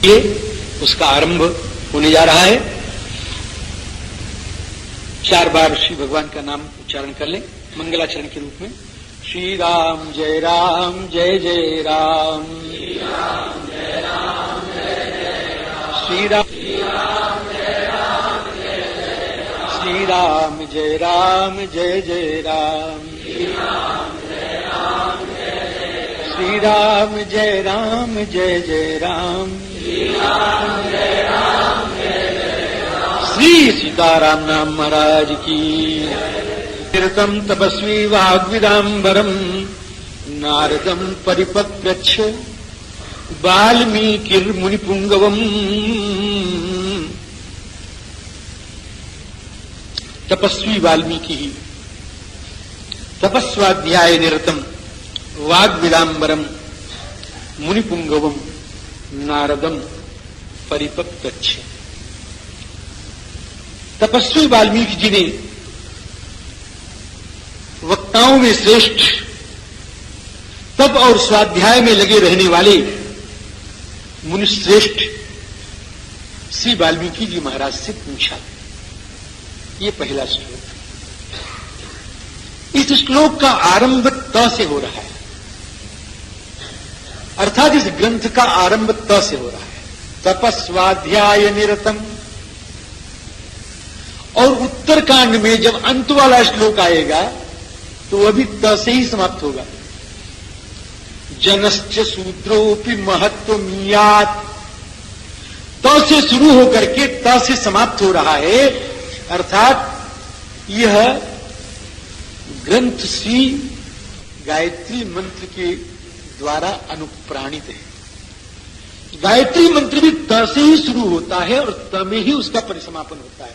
ये उसका आरंभ होने जा रहा है। 4 बार श्री भगवान का नाम उच्चारण कर लें मंगलाचरण के रूप में। श्री राम जय राम जय जय राम, श्री राम जय राम जय जय राम, श्री राम जय राम जय जय राम, श्री राम जय राम जय जय राम, श्री राम जय राम जय जय राम, श्री राम जय राम जय जय राम, श्री राम जय राम जय जय राम। श्री सीताराम नाम महाराज की। निरतम तपस्वी वाग्विदाम्बरम नारदम परिपप्रच्छ वाल्मीकिर्मुनिपुंगवम। तपस्वी वाल्मीकि ही तपस्वाध्याय निरतम वाग्विदाम्बरम मुनिपुंगवम नारदम परिपप्रच्छ। तपस्वी वाल्मीकि जी ने वक्ताओं में श्रेष्ठ तप और स्वाध्याय में लगे रहने वाले मुनिश्रेष्ठ श्री वाल्मीकि जी महाराज से पूछा। ये पहला श्लोक। इस श्लोक का आरंभ त से हो रहा है, अर्थात इस ग्रंथ का आरंभ त से हो रहा है। तपस्वाध्याय निरतम। और उत्तरकांड में जब अंत वाला श्लोक आएगा तो अभी त से ही समाप्त होगा। जनश्च शूद्रोपि महत्वमीयात्। त से शुरू होकर के त से समाप्त हो रहा है, अर्थात यह ग्रंथ श्री गायत्री मंत्र के द्वारा अनुप्राणित है। गायत्री मंत्र भी त से ही शुरू होता है और त में ही उसका परिसमापन होता है।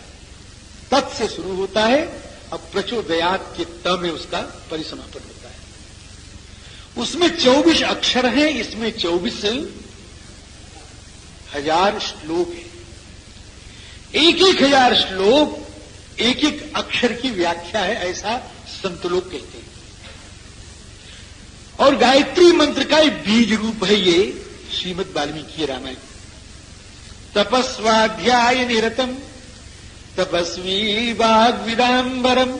तत् से शुरू होता है और प्रचोदयात के त में उसका परिसमापन होता है। उसमें 24 अक्षर हैं, इसमें 24,000 श्लोक हैं। एक 1000 श्लोक एक एक अक्षर की व्याख्या है, ऐसा संत लोग कहते हैं। और गायत्री मंत्र का एक बीज रूप है ये श्रीमद् वाल्मीकि रामायण। तपस्वाध्याय निरतम तपस्वी वाग्विदाम्बरम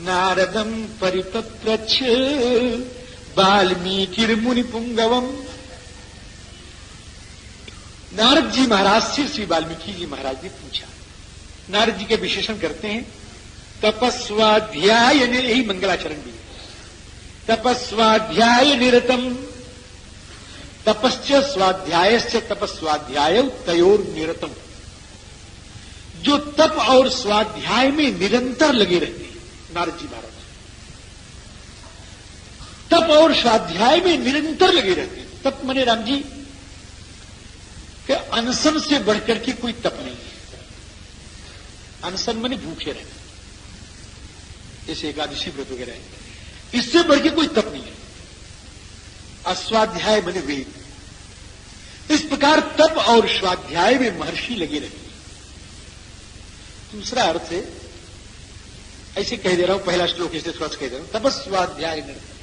नारदम परिपप्रच्छ वाल्मीकिर्मुनिपुंगवम। नारद जी महाराज से श्री वाल्मीकि जी महाराज ने पूछा। नारद जी के विशेषण करते हैं तपस्वाध्याय, यही मंगलाचरण भी है। तपस्वाध्याय निरतम। तपश्च स्वाध्यायश्च तपस्वाध्याय तयोर निरतम। जो तप और स्वाध्याय में निरंतर लगे रहते हैं नारद जी महाराज, तप और स्वाध्याय में निरंतर लगे रहते हैं। तप माने राम जी कि अनशन से बढ़कर के कोई तप नहीं है। अनशन माने भूखे रहना, जैसे एकादशी व्रत वगैरह है, इससे बढ़ के कोई तप नहीं है। अस्वाध्याय माने वेद। इस प्रकार तप और स्वाध्याय में महर्षि लगे रहते हैं। दूसरा अर्थ है, ऐसे कह दे रहा हूं, पहला श्लोक इससे थोड़ा सा कह दे रहा हूं। तपस्वाध्याय निरतम।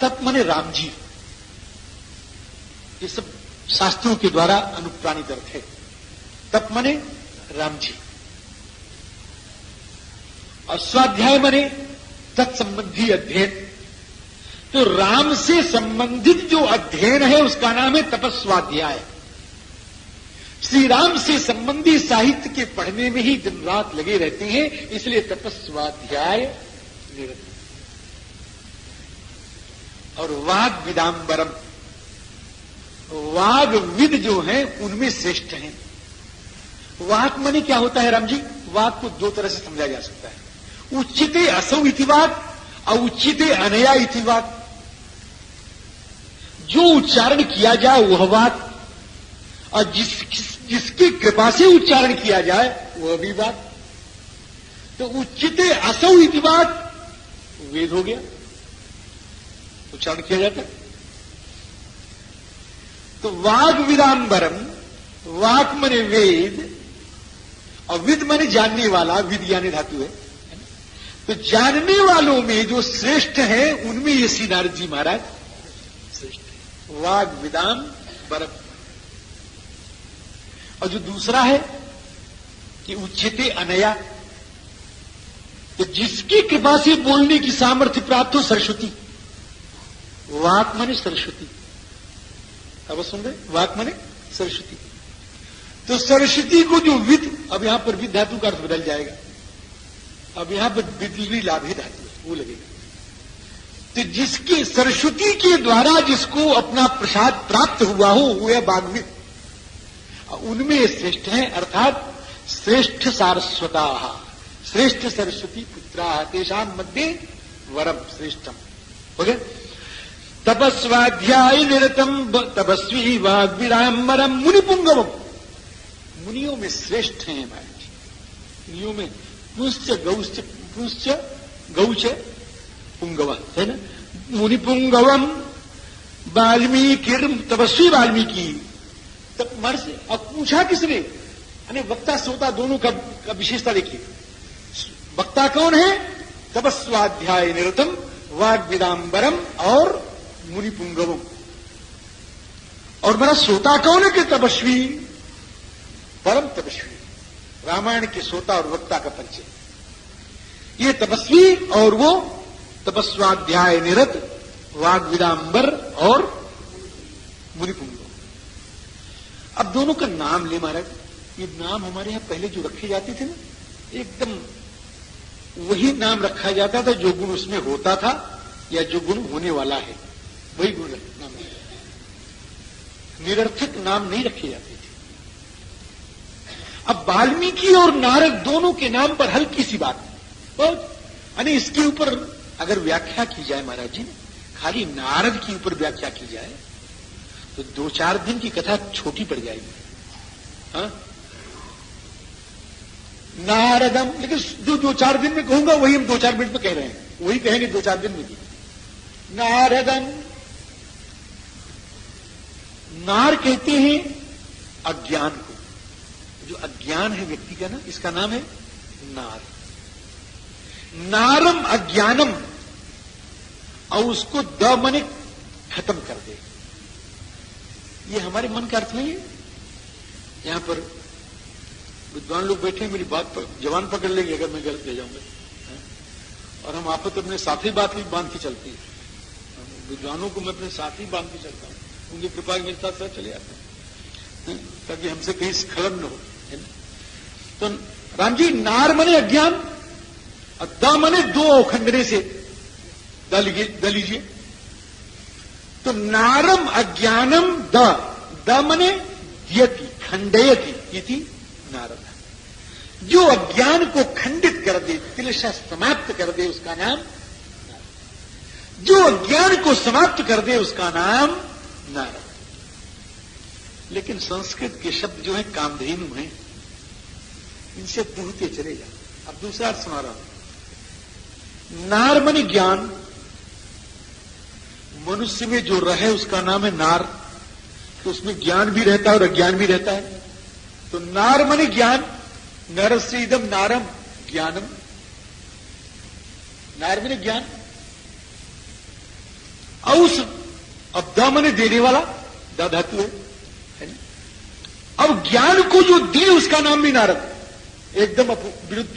तप माने राम जी, ये सब शास्त्रों के द्वारा अनुप्राणित अर्थ है। तप माने राम जी और स्वाध्याय माने तत्संबंधी अध्ययन। तो राम से संबंधित जो अध्ययन है उसका नाम है तपस्वाध्याय। श्री राम से संबंधी साहित्य के पढ़ने में ही दिन रात लगे रहते हैं, इसलिए तपस्वाध्याय निरत। और वाग्विदाम्बरम। वाग्विद जो हैं उनमें श्रेष्ठ हैं। वाक माने क्या होता है राम जी? वाक को 2 तरह से समझा जा सकता है। उच्चिते असौ इति वाक और उच्चिते अनया इति वाक। जो उच्चारण किया जाए वह वाक, और जिसकी कृपा से उच्चारण किया जाए वह भी वाक। तो उच्चिते असौ इति वाक वेद हो गया, उच्चारण किया जाता है। तो वाग्विदाम्बरम, वाक माने वेद और विद माने जानने वाला, विद यानी धातु है। तो जानने वालों में जो श्रेष्ठ है उनमें ये श्री नारद जी महाराज श्रेष्ठ है। वाग विदाम बरम। और जो दूसरा है कि उच्चते अनया, तो जिसकी कृपा से बोलने की सामर्थ्य प्राप्त हो, सरस्वती। वाक माने सरस्वती। अब सुन रहे, वाक माने सरस्वती। तो सरस्वती को जो विद, अब यहां पर विद धातु का अर्थ बदल जाएगा। अब यहां पर विद्युली लाभे धातु वो लगेगा। तो जिसकी सरस्वती के द्वारा जिसको अपना प्रसाद प्राप्त हुआ हो वह वाग्मित, उनमें श्रेष्ठ है, अर्थात श्रेष्ठ सारस्वता, श्रेष्ठ सरस्वती पुत्रा तेषाम मध्य वरम श्रेष्ठम। हो गया। तपस्वाध्याय निरतम तपस्वी वाग्विरामरम मुनिपुंगवम, मुनियों में श्रेष्ठ हैं महाराज। मुनियों में पुंश्च गौच पुंगव है ना, मुनिपुंगवम वाल्मीकि, तपस्वी वाल्मीकि। तब मर्ज, अब पूछा किसने, यानी वक्ता श्रोता दोनों का विशेषता देखिए। वक्ता कौन है, तपस्वाध्याय निरतम वाग्विदाम्बरम और मुनिपुंगवम। और मेरा श्रोता कौन है कि तपस्वी, परम तपस्वी, रामायण के श्रोता और वक्ता का परिचय। ये तपस्वी और वो तपस्वाध्याय निरत वाग्विदाम्बर और मुनिपुंगव। अब दोनों का नाम ले महाराज। ये नाम हमारे यहां पहले जो रखे जाते थे ना, एकदम वही नाम रखा जाता था जो गुण उसमें होता था या जो गुण होने वाला है, वही गुण नाम। निरर्थक नाम नहीं रखे जाते थे। अब वाल्मीकि और नारद दोनों के नाम पर हल्की सी बात, यानी इसके ऊपर अगर व्याख्या की जाए महाराज जी, खाली नारद के ऊपर व्याख्या की जाए तो 2-4 दिन की कथा छोटी पड़ जाएगी। हाँ? नारदम, लेकिन जो 2-4 दिन में कहूंगा वही हम 2-4 मिनट में कह रहे हैं, वही कहेंगे 2-4 दिन में भी। नारदम, नार कहते हैं अज्ञान को, जो अज्ञान है व्यक्ति का ना, इसका नाम है नार। नारम अज्ञानम, और उसको द मने खत्म कर दे। ये हमारे मन का अर्थ नहीं है। यहां पर विद्वान लोग बैठे, मेरी बात पर जवान पकड़ लेंगे अगर मैं गलत ले जाऊंगा, और हम आपस अपने साथी बात भी बांध के चलती है। विद्वानों को मैं अपने साथ ही बांध के चलता हूं, उनकी कृपा मेरे साथ साथ चले आते हैं ताकि हमसे कहीं स्खलन न हो, है ना। तो राम जी, नार मने अज्ञान और द मने 2 खंडने से द लीजिए। तो नारम अज्ञानम द मने यति खंडयति इति नारद। जो अज्ञान को खंडित कर दे, तिलशा समाप्त कर दे, उसका नाम नारद। जो अज्ञान को समाप्त कर दे उसका नाम नारद। लेकिन संस्कृत के शब्द जो है कामधेनु हैं, इनसे दूहते चले जाओ। अब दूसरा अर्थ सुना रहा हूं। नार मने ज्ञान, मनुष्य में जो रहे उसका नाम है नार। तो उसमें ज्ञान भी रहता है और अज्ञान भी रहता है। तो नार मने ज्ञान, नरस्य इदम नारम ज्ञानम। नार मने ज्ञान। औस, अब द मने देने वाला, द धातु है ना। अब ज्ञान को जो दे उसका नाम भी नारद, एकदम विरुद्ध।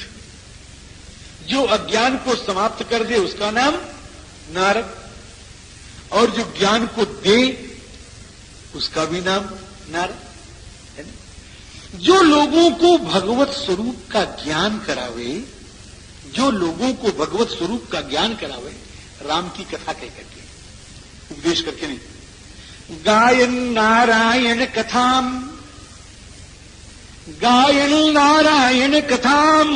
जो अज्ञान को समाप्त कर दे उसका नाम नारद, और जो ज्ञान को दे उसका भी नाम नारद है ना। जो लोगों को भगवत स्वरूप का ज्ञान करावे, जो लोगों को भगवत स्वरूप का ज्ञान करावे, राम की कथा कह करके, उपदेश करके नहीं। गायन नारायण कथाम, गायन नारायण कथाम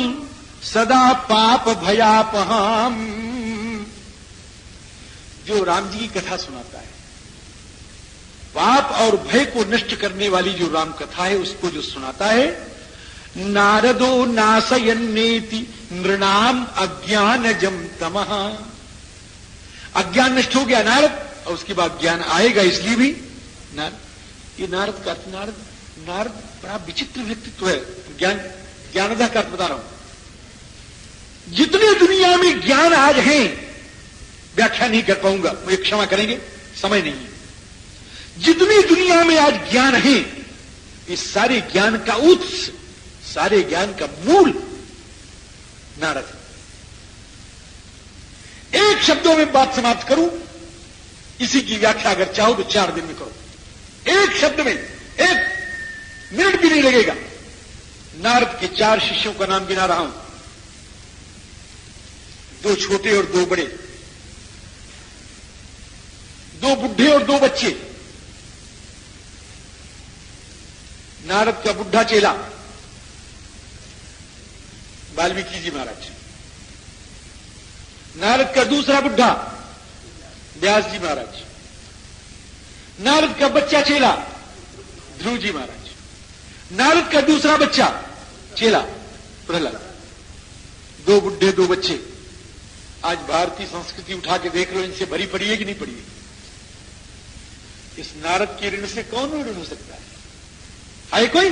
सदा पाप भयापहाम। जो राम जी की कथा सुनाता है, पाप और भय को नष्ट करने वाली जो राम कथा है उसको जो सुनाता है, नारदो नाशयन्नेति नृणाम अज्ञानजम तमः। अज्ञान नष्ट हो गया नारद, और उसके बाद ज्ञान आएगा, इसलिए भी नारद। ये नारद का अर्थ, नारद बड़ा विचित्र व्यक्तित्व है। ज्ञानदा का अर्थ बता रहा हूं। जितने दुनिया में ज्ञान आज हैं, व्याख्या नहीं कर पाऊंगा, मुझे क्षमा करेंगे, समय नहीं है। जितनी दुनिया में आज ज्ञान है, इस सारे ज्ञान का उत्स, सारे ज्ञान का मूल नारद है। एक शब्दों में बात समाप्त करूं, इसी की व्याख्या अगर चाहो तो 4 दिन में करो। एक शब्द में, 1 मिनट भी नहीं लगेगा। नारद के 4 शिष्यों का नाम गिना रहा हूं, 2 छोटे और 2 बड़े, 2 बुढ़े और 2 बच्चे। नारद का बुढ़ा चेला वाल्मीकि जी महाराज, नारद का दूसरा बुढ़ा व्यास जी महाराज, नारद का बच्चा चेला ध्रुव जी महाराज, नारद का दूसरा बच्चा चेला प्रहलाद। 2 बुढ़े 2 बच्चे। आज भारतीय संस्कृति उठा के देख लो, इनसे भरी पड़ी है कि नहीं पड़ी है? इस नारद के ऋण से कौन ऋण हो सकता है? आए कोई?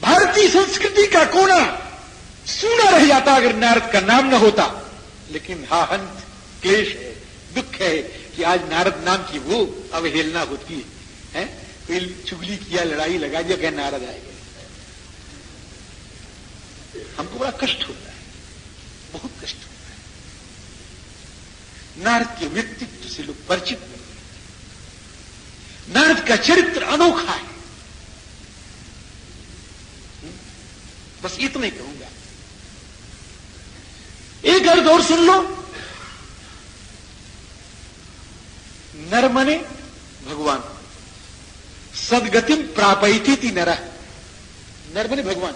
भारतीय संस्कृति का कोना सूना रह जाता अगर नारद का नाम न होता। लेकिन हा हंत क्लेश है, दुख है कि आज नारद नाम की वो अवहेलना होती है। कोई चुगली किया, लड़ाई लगा दिया, क्या नारद आएगा? हमको बड़ा कष्ट होता है, बहुत कष्ट होता है। नारद के व्यक्तित्व से लोग परिचित नहीं। नारद का चरित्र अनोखा है। बस इतना ही कहूंगा। एक अर्थ और सुन लो। नर मने भगवान, सदगतिम प्रापयति नरः। नर मने भगवान,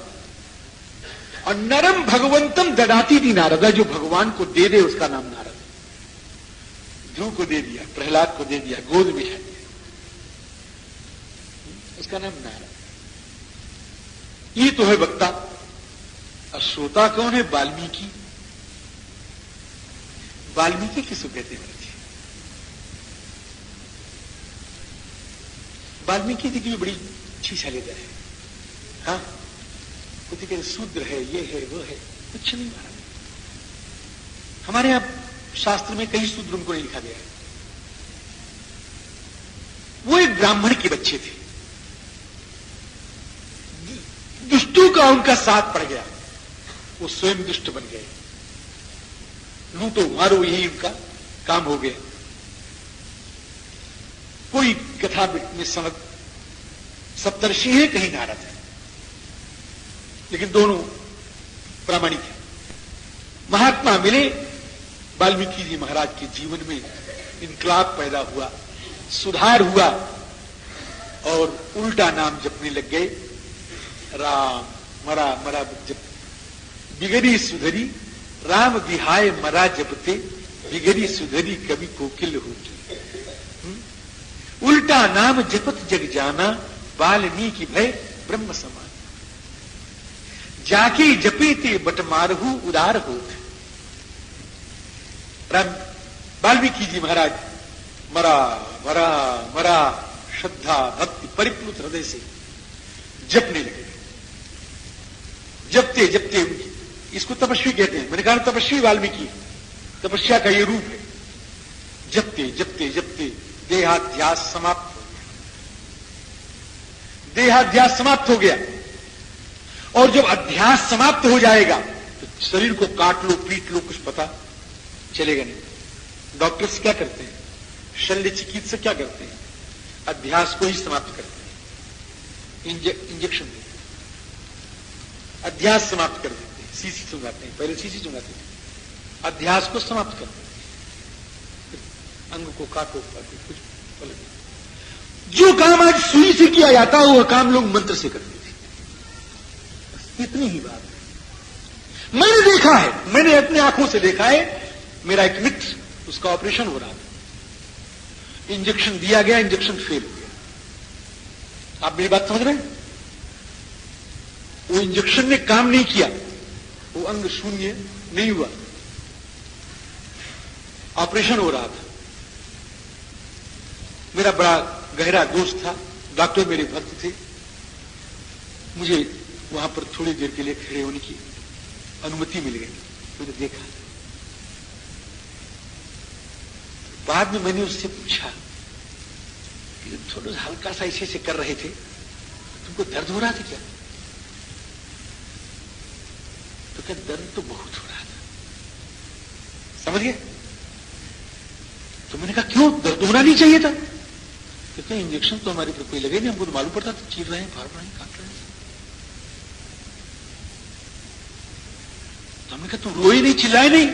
और नरम भगवंतम ददाती थी नारद। जो भगवान को दे दे उसका नाम नारद। ध्रुव को दे दिया, प्रहलाद को दे दिया, गोद में है, उसका नाम नारद। ये तो है वक्ता। और श्रोता कौन है? वाल्मीकि। वाल्मीकि किसको कहते हैं? वाल्मीकि जी की भी बड़ी अच्छी शैलीदर है। हाँ, कुछ कहते शूद्र है, ये है, वो है, कुछ नहीं महाराज। हमारे यहां शास्त्र में कई शूद्र उनको नहीं लिखा गया है। वो एक ब्राह्मण के बच्चे थे, दुष्टों का उनका साथ पड़ गया, वो स्वयं दुष्ट बन गए। लूटो मारो यही उनका काम हो गया। कोई कथा में सप्तर्षि है, कहीं नारद है, लेकिन दोनों प्रामाणिक हैं। महात्मा मिले, वाल्मीकि जी महाराज के जीवन में इनकलाब पैदा हुआ, सुधार हुआ, और उल्टा नाम जपने लग गए। राम मरा मरा जप, बिगड़ी सुधरी राम विहाय मरा जपते, बिगड़ी सुधरी कभी कोकिल होगी। उल्टा नाम जपत जग जाना, वाल्मीकि भय ब्रह्म समान। जाके जपे ते बट मारहू उदार होत। वाल्मीकि जी महाराज मरा मरा मरा श्रद्धा भक्ति परिप्लुत हृदय से जपने लगे। जपते जपते, इसको तपस्वी कहते हैं। मैंने कहा तपस्वी वाल्मीकि, तपस्या का ये रूप है। जपते जपते जपते देहाध्यास समाप्त हो गया। देहाध्यास समाप्त हो गया, और जब अध्यास समाप्त हो जाएगा तो शरीर को काट लो, पीट लो, कुछ पता चलेगा नहीं। डॉक्टर्स क्या करते हैं? शल्य चिकित्सक क्या करते हैं? अध्यास को ही समाप्त करते हैं, इंजेक्शन देते हैं, अध्यास समाप्त कर देते हैं, सीसी चुंगाते हैं। पहले सीसी चुंगाते हैं, अध्यास को समाप्त करते हैं, अंग को काटो काटो, कुछ पलट। जो काम आज सुई से किया जाता है, वह काम लोग मंत्र से करते थे। इतनी ही बात है। मैंने देखा है, मैंने अपने आंखों से देखा है। मेरा एक मित्र, उसका ऑपरेशन हो रहा था, इंजेक्शन दिया गया, इंजेक्शन फेल हो गया। आप मेरी बात समझ रहे हैं? वो इंजेक्शन ने काम नहीं किया, वो अंग शून्य नहीं हुआ, ऑपरेशन हो रहा था। मेरा बड़ा गहरा दोस्त था, डॉक्टर मेरे भक्त थे। मुझे वहां पर थोड़ी देर के लिए खड़े होने की अनुमति मिल गई। मैंने देखा, बाद में मैंने उससे पूछा, थोड़ा हल्का सा ऐसे से कर रहे थे, तुमको दर्द हो रहा था क्या? तो क्या दर्द तो बहुत हो रहा था, समझ गए? तो मैंने कहा क्यों, दर्द होना नहीं चाहिए था? तो क्या इंजेक्शन तो हमारे ऊपर कोई लगे नहीं, हमको तो मालूम पड़ता था चीर रहे हैं, फाड़ रहे हैं, काट रहे हैं। तो हमने कहा तुम रोए नहीं, चिल्लाए नहीं?